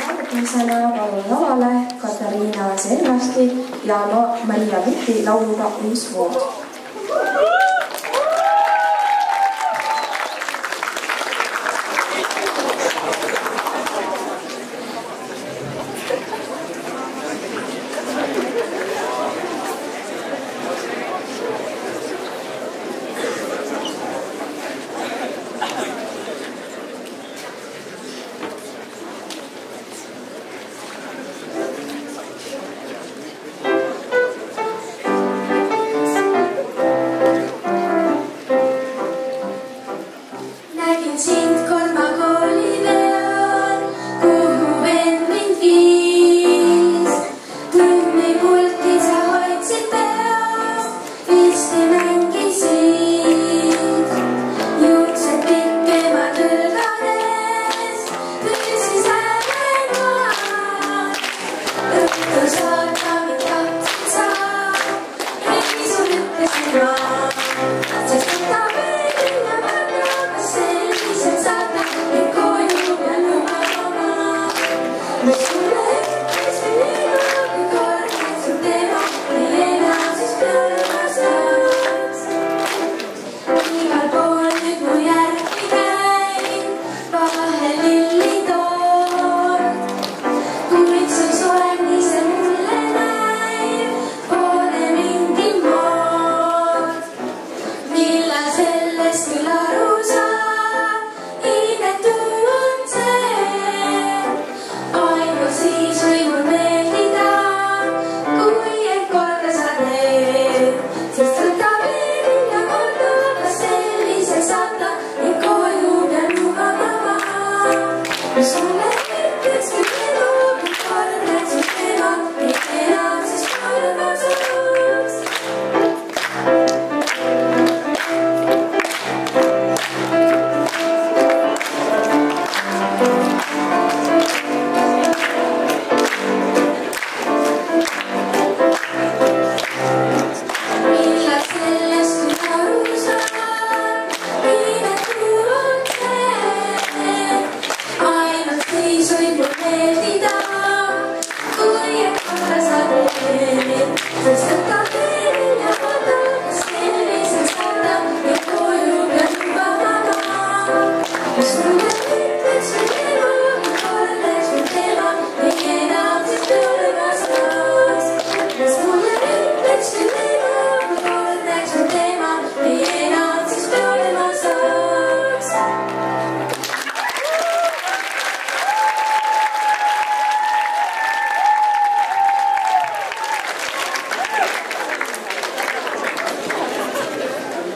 järgmisena palun lavale Katariina Senasti ja Maria Vitti lauluga Uus vood.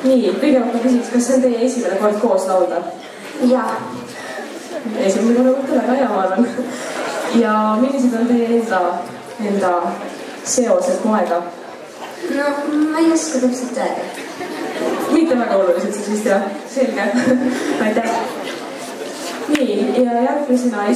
Nii, kõigepealt ma küsiks, kas see on teie esimene kord koos laulda? Jaa. Esimene kord võtta väga hea, ma arvan. Ja millised on teie enda seosed moega? No, ma ei oska täpselt öelda. Mitte väga olulised siis vist, jah? Selge. Aitäh. Nii, ja järgmisena